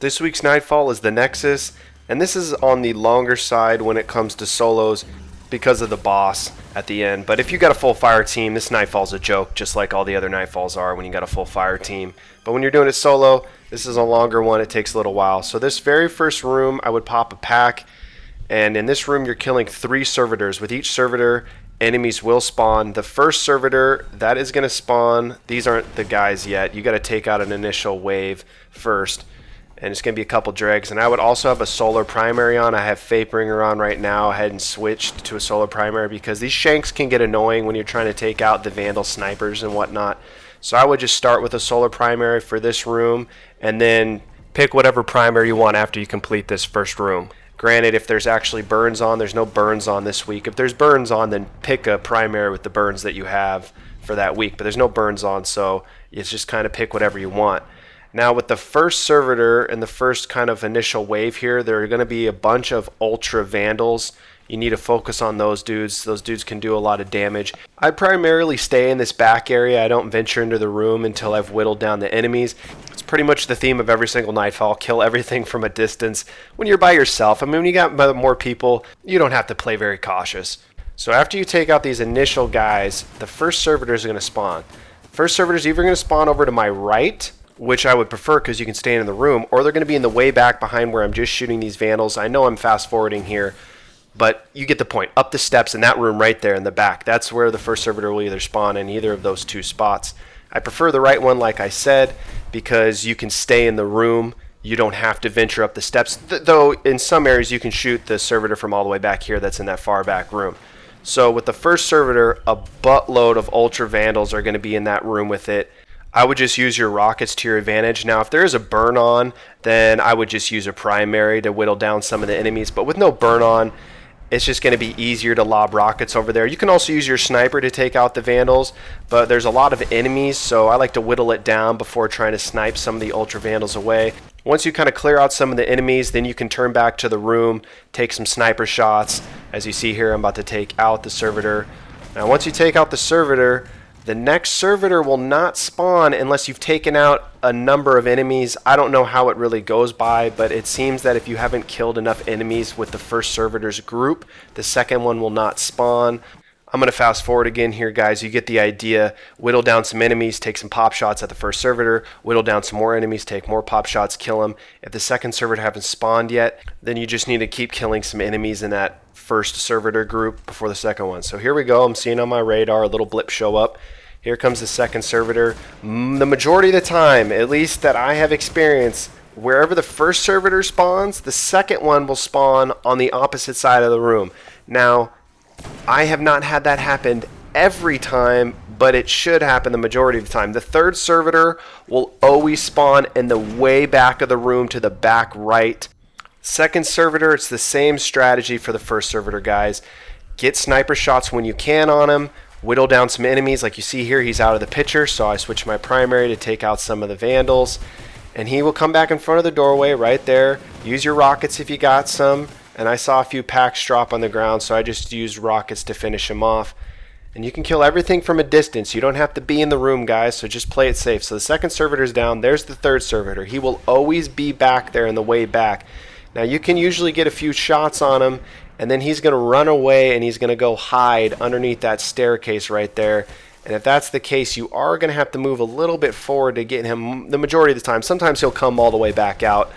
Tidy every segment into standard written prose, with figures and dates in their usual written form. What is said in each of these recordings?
This week's Nightfall is the Nexus, and this is on the longer side when it comes to solos because of the boss at the end. But if you got a full fire team, this Nightfall's a joke, just like all the other Nightfalls are when you got a full fire team. But when you're doing it solo, this is a longer one. It takes a little while. So this very first room, I would pop a pack, and in this room you're killing 3 servitors. With each servitor, enemies will spawn. The first servitor, that is going to spawn. These aren't the guys yet. You got to take out an initial wave first. And it's going to be a couple dregs. And I would also have a solar primary on. I have Fatebringer on right now. I hadn't switched to a solar primary because these shanks can get annoying when you're trying to take out the Vandal snipers and whatnot. So I would just start with a solar primary for this room and then pick whatever primary you want after you complete this first room. Granted, if there's actually burns on, there's no burns on this week. If there's burns on, then pick a primary with the burns that you have for that week. But there's no burns on, so it's just kind of pick whatever you want. Now with the first Servitor and the first kind of initial wave here, there are going to be a bunch of Ultra Vandals. You need to focus on those dudes. Those dudes can do a lot of damage. I primarily stay in this back area. I don't venture into the room until I've whittled down the enemies. It's pretty much the theme of every single Nightfall. Kill everything from a distance when you're by yourself. I mean, when you got more people, you don't have to play very cautious. So after you take out these initial guys, the first Servitors are going to spawn. First Servitors either going to spawn over to my right, which I would prefer because you can stay in the room, or they're going to be in the way back behind where I'm just shooting these Vandals. I know I'm fast forwarding here, but you get the point. Up the steps in that room right there in the back. That's where the first Servitor will either spawn in either of those 2 spots. I prefer the right one, like I said, because you can stay in the room. You don't have to venture up the steps, though in some areas you can shoot the Servitor from all the way back here that's in that far back room. So with the first Servitor, a buttload of Ultra Vandals are going to be in that room with it. I would just use your rockets to your advantage. Now, if there is a burn on, then I would just use a primary to whittle down some of the enemies. But with no burn on, it's just going to be easier to lob rockets over there. You can also use your sniper to take out the Vandals, but there's a lot of enemies, so I like to whittle it down before trying to snipe some of the Ultra Vandals away. Once you kind of clear out some of the enemies, then you can turn back to the room, take some sniper shots. As you see here, I'm about to take out the Servitor. Now, once you take out the Servitor, the next Servitor will not spawn unless you've taken out a number of enemies. I don't know how it really goes by, but it seems that if you haven't killed enough enemies with the first Servitor's group, the second one will not spawn. I'm going to fast forward again here, guys. You get the idea. Whittle down some enemies, take some pop shots at the first Servitor. Whittle down some more enemies, take more pop shots, kill them. If the second Servitor haven't spawned yet, then you just need to keep killing some enemies in that first Servitor group before the second one. So here we go. I'm seeing on my radar a little blip show up. Here comes the second Servitor. The majority of the time, at least that I have experienced, wherever the first Servitor spawns, the second one will spawn on the opposite side of the room. Now, I have not had that happen every time, but it should happen the majority of the time. The third Servitor will always spawn in the way back of the room to the back right. Second Servitor, it's the same strategy for the first Servitor, guys. Get sniper shots when you can on him. Whittle down some enemies. Like you see here, he's out of the picture, so I switch my primary to take out some of the Vandals. And he will come back in front of the doorway right there. Use your rockets if you got some. And I saw a few packs drop on the ground, so I just used rockets to finish him off. And you can kill everything from a distance. You don't have to be in the room, guys, so just play it safe. So the second Servitor's down. There's the third Servitor. He will always be back there in the way back. Now, you can usually get a few shots on him, and then he's going to run away and he's going to go hide underneath that staircase right there. And if that's the case, you are going to have to move a little bit forward to get him the majority of the time. Sometimes he'll come all the way back out,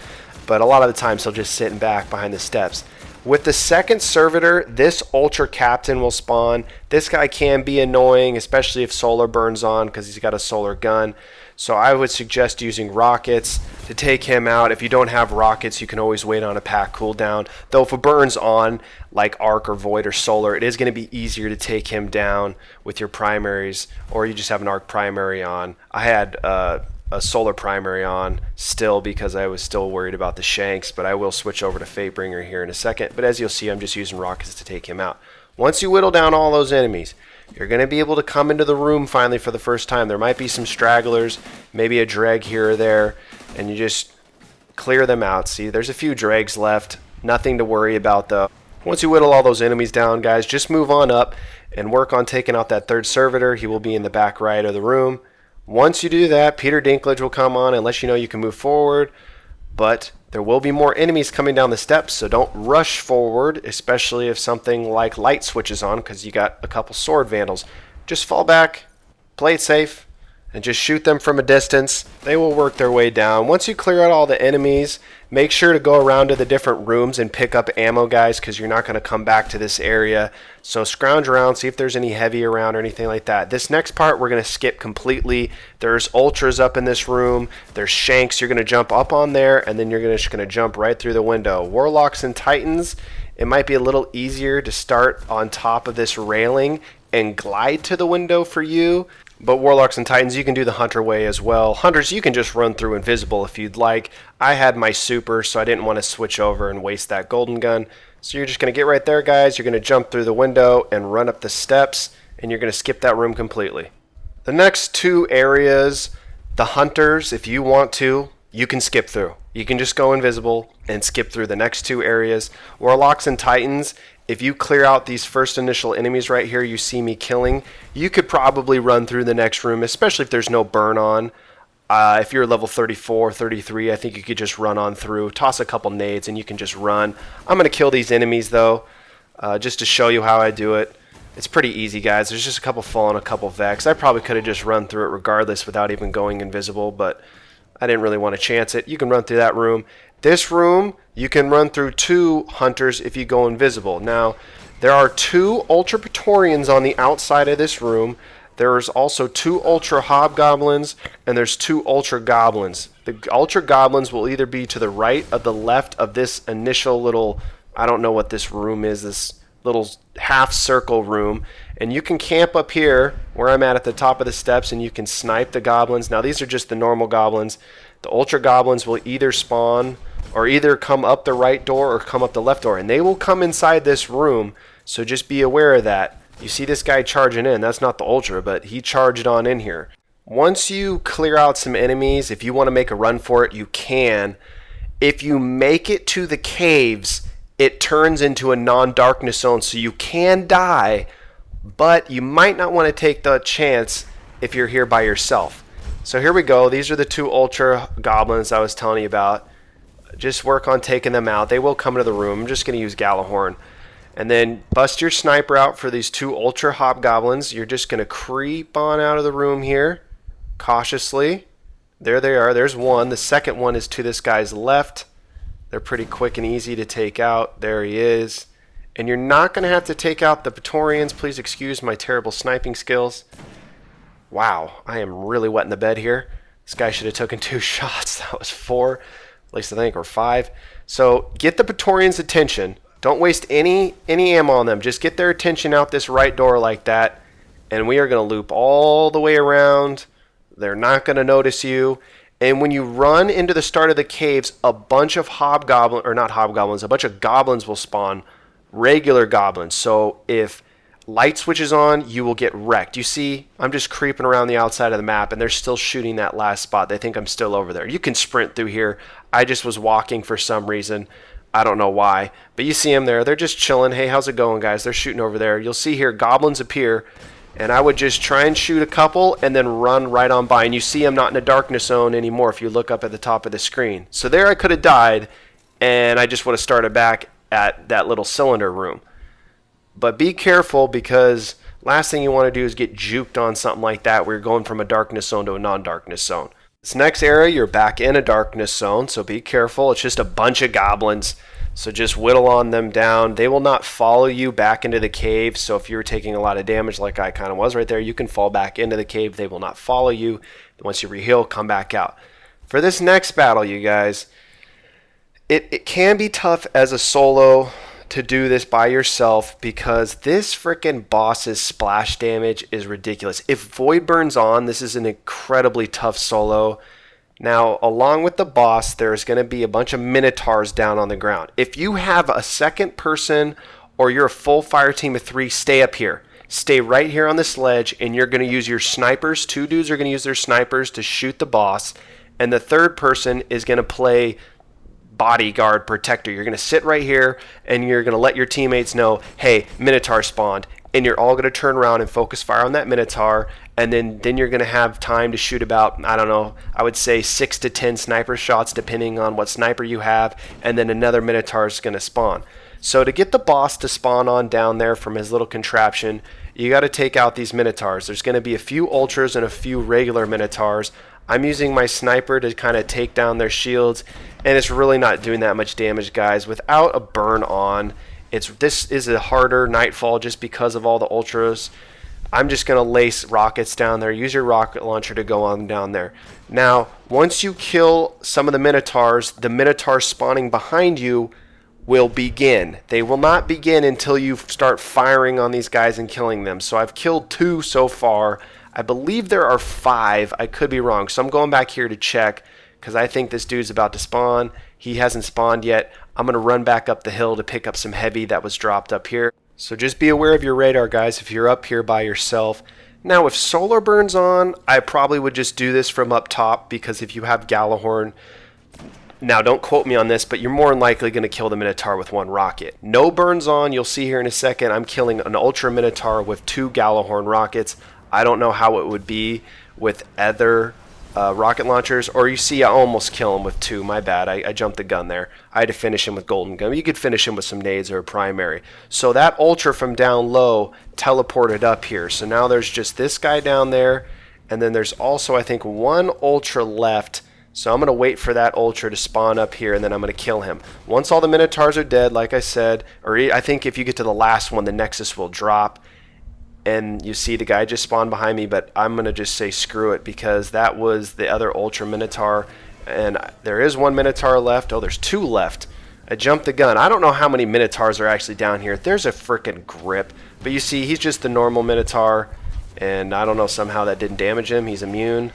but a lot of the times he'll just sit back behind the steps. With the second Servitor, this Ultra Captain will spawn. This guy can be annoying, especially if solar burns on because he's got a solar gun. So I would suggest using rockets to take him out. If you don't have rockets, you can always wait on a pack cooldown. Though if it burns on, like Arc or Void or Solar, it is going to be easier to take him down with your primaries, or you just have an Arc primary on. I had a Solar primary on still because I was still worried about the Shanks, but I will switch over to Fatebringer here in a second. But as you'll see, I'm just using rockets to take him out. Once you whittle down all those enemies, you're going to be able to come into the room finally for the first time. There might be some stragglers, maybe a dreg here or there, and you just clear them out. See, there's a few dregs left. Nothing to worry about, though. Once you whittle all those enemies down, guys, just move on up and work on taking out that third Servitor. He will be in the back right of the room. Once you do that, Peter Dinklage will come on and let you know you can move forward. but there will be more enemies coming down the steps, so don't rush forward, especially if something like light switches on, because you got a couple sword vandals. Just fall back, play it safe, and just shoot them from a distance. They will work their way down. Once you clear out all the enemies, make sure to go around to the different rooms and pick up ammo, guys, because you're not going to come back to this area. So scrounge around, see if there's any heavy around or anything like that. This next part we're going to skip completely. There's ultras up in this room. There's shanks. You're going to jump up on there, and then you're just going to jump right through the window. Warlocks and titans, it might be a little easier to start on top of this railing and glide to the window for you. But Warlocks and Titans, you can do the Hunter way as well. Hunters, you can just run through invisible if you'd like. I had my super, so I didn't want to switch over and waste that golden gun. So you're just going to get right there, guys. You're going to jump through the window and run up the steps, and you're going to skip that room completely. The next two areas, the Hunters, if you want to, you can skip through. You can just go invisible and skip through the next two areas. Warlocks and Titans, if you clear out these first initial enemies right here you see me killing, you could probably run through the next room, especially if there's no burn on. If you're level 34, 33, I think you could just run on through, toss a couple nades, and you can just run. I'm going to kill these enemies, though, just to show you how I do it. It's pretty easy, guys. There's just a couple Fallen, a couple Vex. I probably could have just run through it regardless without even going invisible, but I didn't really want to chance it. You can run through that room. This room, you can run through two Hunters if you go invisible. Now, there are two Ultra Praetorians on the outside of this room. There's also two Ultra Hobgoblins, and there's two Ultra Goblins. The Ultra Goblins will either be to the right or the left of this initial little, I don't know what this room is, this little half circle room. And you can camp up here where I'm at the top of the steps, and you can snipe the goblins. Now, these are just the normal goblins. The Ultra Goblins will either spawn or either come up the right door or come up the left door, and they will come inside this room, so just be aware of that. You see this guy charging in. That's not the Ultra, but he charged on in here. Once you clear out some enemies, if you want to make a run for it, you can. If you make it to the caves, it turns into a non-darkness zone, so you can die, but you might not want to take the chance if you're here by yourself. So here we go. These are the two Ultra Goblins I was telling you about. Just work on taking them out. They will come into the room. I'm just going to use Galahorn. And then bust your sniper out for these two Ultra Hobgoblins. You're just going to creep on out of the room here cautiously. There they are. There's one. The second one is to this guy's left. They're pretty quick and easy to take out. There he is. And you're not going to have to take out the Praetorians. Please excuse my terrible sniping skills. Wow, I am really wet in the bed here. This guy should have taken 2 shots. That was 4. At least I think, or 5. So get the Praetorians' attention. Don't waste any ammo on them. Just get their attention out this right door like that, and we are going to loop all the way around. They're not going to notice you. And when you run into the start of the caves, a bunch of hobgoblins, or not hobgoblins, a bunch of goblins will spawn, regular goblins. So if light switches on, you will get wrecked. You see, I'm just creeping around the outside of the map, and they're still shooting that last spot. They think I'm still over there. You can sprint through here. I just was walking for some reason. I don't know why. But you see them there. They're just chilling. Hey, how's it going, guys? They're shooting over there. You'll see here goblins appear, and I would just try and shoot a couple and then run right on by. And you see I'm not in a darkness zone anymore if you look up at the top of the screen. So there I could have died, and I just would have started back at that little cylinder room. But be careful, because last thing you want to do is get juked on something like that where you're going from a darkness zone to a non-darkness zone. This next area, you're back in a darkness zone, so be careful. It's just a bunch of goblins, so just whittle on them down. They will not follow you back into the cave, so if you're taking a lot of damage like I kind of was right there, you can fall back into the cave. They will not follow you. Once you reheal, come back out. For this next battle, you guys, it can be tough as a solo to do this by yourself, because this frickin' boss's splash damage is ridiculous. If Void burns on, this is an incredibly tough solo. Now, along with the boss, there's going to be a bunch of minotaurs down on the ground. If you have a second person or you're a full fire team of 3, stay up here. Stay right here on this ledge, and you're going to use your snipers. 2 dudes are going to use their snipers to shoot the boss, and the third person is going to play bodyguard protector. You're going to sit right here, and you're going to let your teammates know, hey, Minotaur spawned. and you're all going to turn around and focus fire on that Minotaur, and then you're going to have time to shoot about, I don't know, I would say 6 to 10 sniper shots depending on what sniper you have, and then another Minotaur is going to spawn. So to get the boss to spawn on down there from his little contraption, you got to take out these Minotaurs. There's going to be a few ultras and a few regular Minotaurs. I'm using my sniper to kind of take down their shields, and it's really not doing that much damage, guys. Without a burn on, this is a harder Nightfall just because of all the ultras. I'm just going to lace rockets down there. Use your rocket launcher to go on down there. Now, once you kill some of the Minotaurs spawning behind you will begin. They will not begin until you start firing on these guys and killing them. So I've killed 2 so far. I believe there are 5. I could be wrong. So I'm going back here to check because I think this dude's about to spawn. He hasn't spawned yet. I'm going to run back up the hill to pick up some heavy that was dropped up here. So just be aware of your radar, guys, if you're up here by yourself. Now, if solar burns on, I probably would just do this from up top because if you have Gjallarhorn, now don't quote me on this, but you're more than likely going to kill the Minotaur with 1 rocket. No burns on, you'll see here in a second, I'm killing an Ultra Minotaur with 2 Gjallarhorn rockets. I don't know how it would be with other rocket launchers, or you see I almost kill him with 2. My bad, I jumped the gun there. I had to finish him with golden gun. You could finish him with some nades or a primary. So that ultra from down low teleported up here. So now there's just this guy down there, and then there's also I think 1 ultra left. So I'm going to wait for that ultra to spawn up here, and then I'm going to kill him. Once all the Minotaurs are dead, like I said, or I think if you get to the last one, the Nexus will drop. And you see the guy just spawned behind me, but I'm going to just say screw it because that was the other Ultra Minotaur. And there is 1 Minotaur left. Oh, there's 2 left. I jumped the gun. I don't know how many Minotaurs are actually down here. There's a freaking grip. But you see, he's just the normal Minotaur. And I don't know, somehow that didn't damage him. He's immune.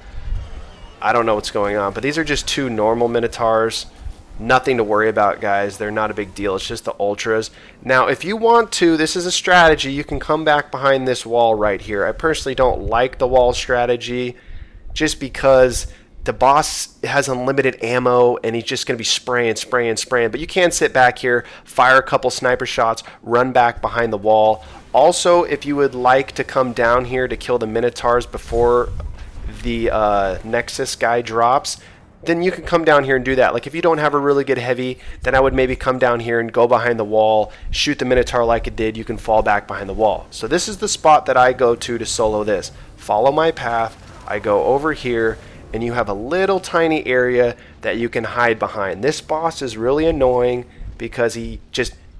I don't know what's going on. But these are just 2 normal Minotaurs. Nothing to worry about, guys. They're not a big deal. It's just the ultras. Now, if you want to, this is a strategy. You can come back behind this wall right here. I personally don't like the wall strategy just because the boss has unlimited ammo and he's just going to be spraying. But you can sit back here, fire a couple sniper shots, run back behind the wall. Also, if you would like to come down here to kill the Minotaurs before the Nexus guy drops, then you can come down here and do that. Like if you don't have a really good heavy, then I would maybe come down here and go behind the wall, shoot the Minotaur like it did. You can fall back behind the wall. So this is the spot that I go to solo this. Follow my path. I go over here, and you have a little tiny area that you can hide behind. This boss is really annoying because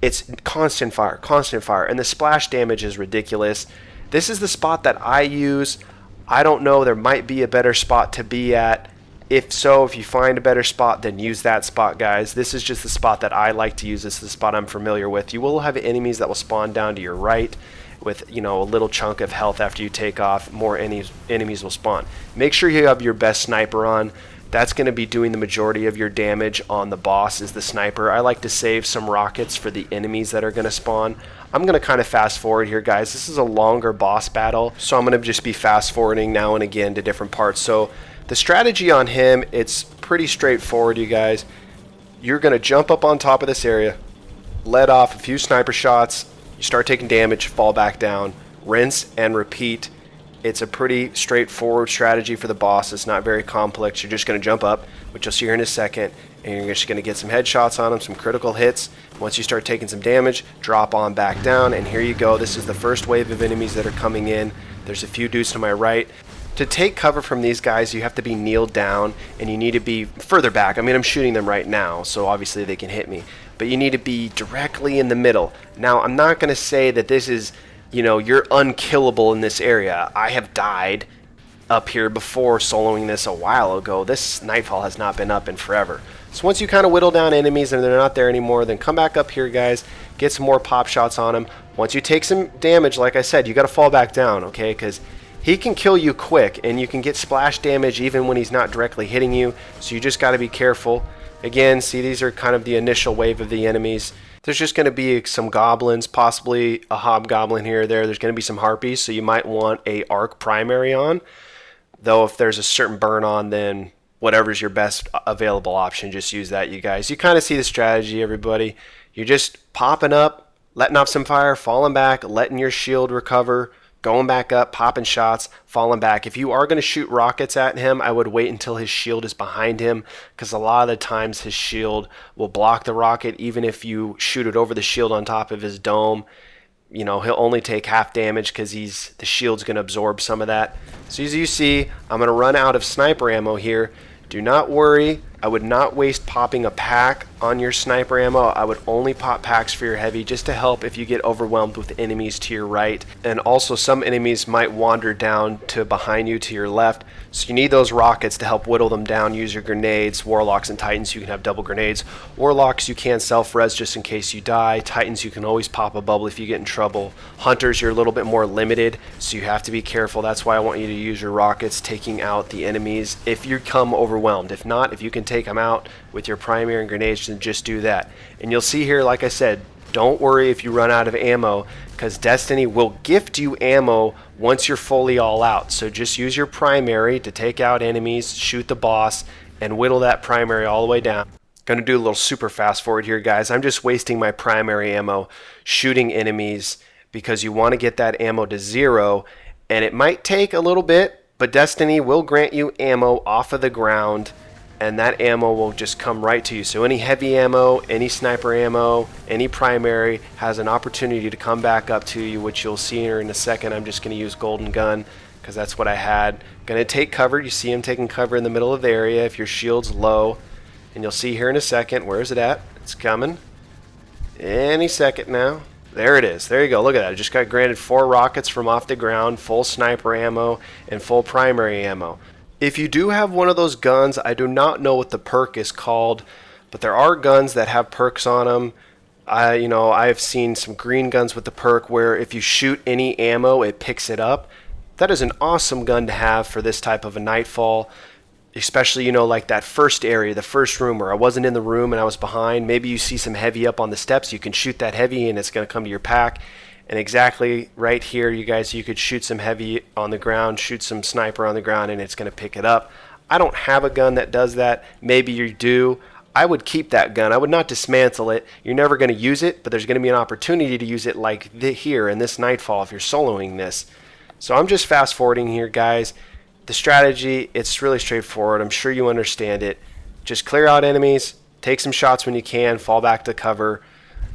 it's constant fire, and the splash damage is ridiculous. This is the spot that I use. I don't know, there might be a better spot to be at. If so, if you find a better spot, then use that spot, guys. This is just the spot that I like to use. This is the spot I'm familiar with. You will have enemies that will spawn down to your right with, you know, a little chunk of health after you take off. More enemies will spawn. Make sure you have your best sniper on. That's going to be doing the majority of your damage on the boss is the sniper. I like to save some rockets for the enemies that are going to spawn. I'm going to kind of fast forward here, guys. This is a longer boss battle, so I'm going to just be fast forwarding now and again to different parts. So the strategy on him, it's pretty straightforward, you guys. You're going to jump up on top of this area, let off a few sniper shots, you start taking damage, fall back down, rinse and repeat. It's a pretty straightforward strategy for the boss. It's not very complex. You're just going to jump up, which you'll see here in a second, and you're just going to get some headshots on him, some critical hits. Once you start taking some damage, drop on back down, and here you go. This is the first wave of enemies that are coming in. There's a few dudes to my right. To take cover from these guys, you have to be kneeled down, and you need to be further back. I mean, I'm shooting them right now, so obviously they can hit me. But you need to be directly in the middle. Now, I'm not going to say that this is, you know, you're unkillable in this area. I have died up here before soloing this a while ago. This Nightfall has not been up in forever. So once you kind of whittle down enemies and they're not there anymore, then come back up here, guys. Get some more pop shots on them. Once you take some damage, like I said, you got to fall back down, okay? Because he can kill you quick, and you can get splash damage even when he's not directly hitting you, so you just got to be careful. Again, see, these are kind of the initial wave of the enemies. There's just going to be some goblins, possibly a hobgoblin here or there. There's going to be some harpies, so you might want a arc primary on. Though if there's a certain burn on, then whatever's your best available option, just use that, you guys. You kind of see the strategy, everybody. You're just popping up, letting off some fire, falling back, letting your shield recover, going back up, popping shots, falling back. If you are going to shoot rockets at him, I would wait until his shield is behind him, because a lot of the times his shield will block the rocket. Even if you shoot it over the shield on top of his dome, you know, he'll only take half damage because the shield's going to absorb some of that. So as you see, I'm going to run out of sniper ammo here. Do not worry, I would not waste popping a pack on your sniper ammo. I would only pop packs for your heavy just to help if you get overwhelmed with enemies to your right. And also some enemies might wander down to behind you to your left. So you need those rockets to help whittle them down. Use your grenades. Warlocks and Titans, you can have double grenades. Warlocks, you can self-res just in case you die. Titans, you can always pop a bubble if you get in trouble. Hunters, you're a little bit more limited, so you have to be careful. That's why I want you to use your rockets taking out the enemies if you come overwhelmed. If not, if you can take them out with your primary and grenades, then just do that. And you'll see here, like I said, don't worry if you run out of ammo, because Destiny will gift you ammo once you're fully all out. So just use your primary to take out enemies, shoot the boss, and whittle that primary all the way down. Gonna do a little super fast forward here, guys. I'm just wasting my primary ammo shooting enemies because you want to get that ammo to 0, and it might take a little bit, but Destiny will grant you ammo off of the ground, and that ammo will just come right to you. So any heavy ammo, any sniper ammo, any primary has an opportunity to come back up to you, which you'll see here in a second. I'm just going to use golden gun because that's what I had. Going to take cover. You see him taking cover in the middle of the area if your shield's low. And you'll see here in a second. Where is it at? It's coming. Any second now. There it is. There you go. Look at that. I just got granted 4 rockets from off the ground, full sniper ammo, and full primary ammo. If you do have one of those guns, I do not know what the perk is called, but there are guns that have perks on them. I've seen some green guns with the perk where if you shoot any ammo, it picks it up. That is an awesome gun to have for this type of a Nightfall, especially, like that first area, the first room where I wasn't in the room and I was behind. Maybe you see some heavy up on the steps. You can shoot that heavy and it's going to come to your pack. And exactly right here, you guys, you could shoot some heavy on the ground, shoot some sniper on the ground, and it's going to pick it up. I don't have a gun that does that. Maybe you do. I would keep that gun. I would not dismantle it. You're never going to use it, but there's going to be an opportunity to use it like here in this Nightfall if you're soloing this. So I'm just fast forwarding here, guys. The strategy, it's really straightforward. I'm sure you understand it. Just clear out enemies, take some shots when you can, fall back to cover.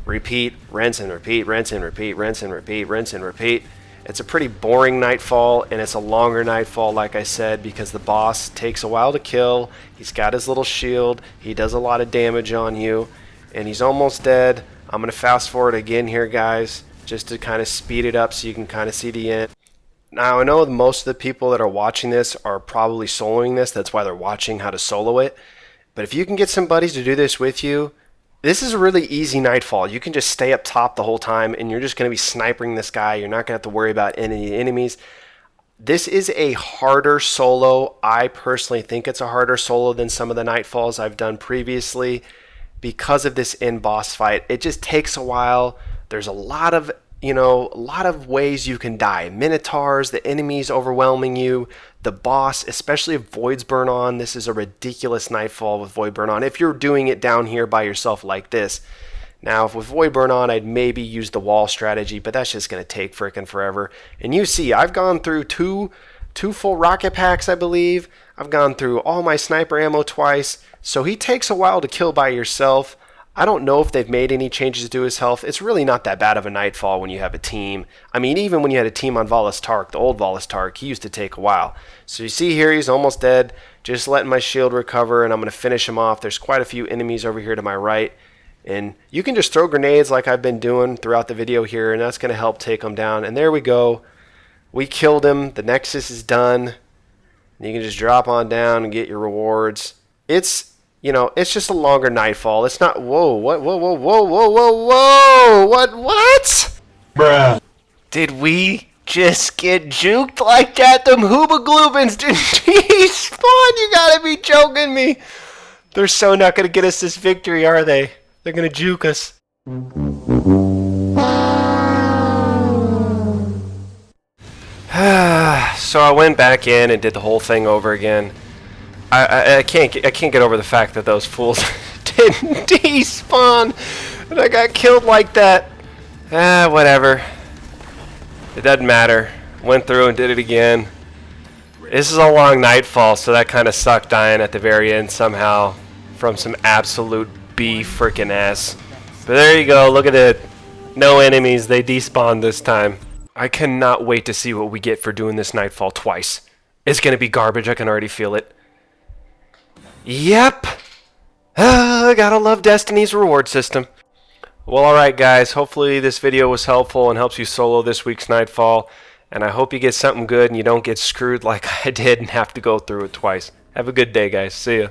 Repeat, rinse and repeat, rinse and repeat, rinse and repeat, rinse and repeat. It's a pretty boring Nightfall, and it's a longer Nightfall, like I said, because the boss takes a while to kill. He's got his little shield. He does a lot of damage on you, and he's almost dead. I'm going to fast forward again here, guys, just to kind of speed it up so you can kind of see the end. Now, I know most of the people that are watching this are probably soloing this. That's why they're watching how to solo it. But if you can get some buddies to do this with you, this is a really easy Nightfall. You can just stay up top the whole time, and you're just going to be sniping this guy. You're not going to have to worry about any enemies. This is a harder solo. I personally think it's a harder solo than some of the Nightfalls I've done previously because of this end boss fight. It just takes a while. There's a lot of ways you can die. Minotaurs, the enemies overwhelming you, the boss, especially if Voids burn on. This is a ridiculous Nightfall with Void burn on. If you're doing it down here by yourself like this. Now, if with Void burn on, I'd maybe use the wall strategy, but that's just going to take frickin' forever. And you see, I've gone through two full rocket packs, I believe. I've gone through all my sniper ammo twice. So he takes a while to kill by yourself. I don't know if they've made any changes to his health. It's really not that bad of a Nightfall when you have a team. I mean, even when you had a team on Valus Tark, the old Valus Tark, he used to take a while. So you see here, he's almost dead. Just letting my shield recover, and I'm going to finish him off. There's quite a few enemies over here to my right. And you can just throw grenades like I've been doing throughout the video here, and that's going to help take them down. And there we go. We killed him. The Nexus is done. And you can just drop on down and get your rewards. It's just a longer Nightfall. It's not, whoa, what, whoa, what? Bruh. Did we just get juked like that? Them Hooba Gloobins didn't despawn? You gotta be joking me. They're so not gonna get us this victory, are they? They're gonna juke us. So I went back in and did the whole thing over again. I can't get over the fact that those fools didn't despawn, and I got killed like that. Whatever. It doesn't matter. Went through and did it again. This is a long Nightfall, so that kind of sucked dying at the very end somehow from some absolute B freaking S. But there you go, look at it. No enemies, they despawned this time. I cannot wait to see what we get for doing this Nightfall twice. It's gonna be garbage, I can already feel it. Yep! Gotta love Destiny's reward system. Well, alright guys, hopefully this video was helpful and helps you solo this week's Nightfall. And I hope you get something good and you don't get screwed like I did and have to go through it twice. Have a good day, guys. See ya.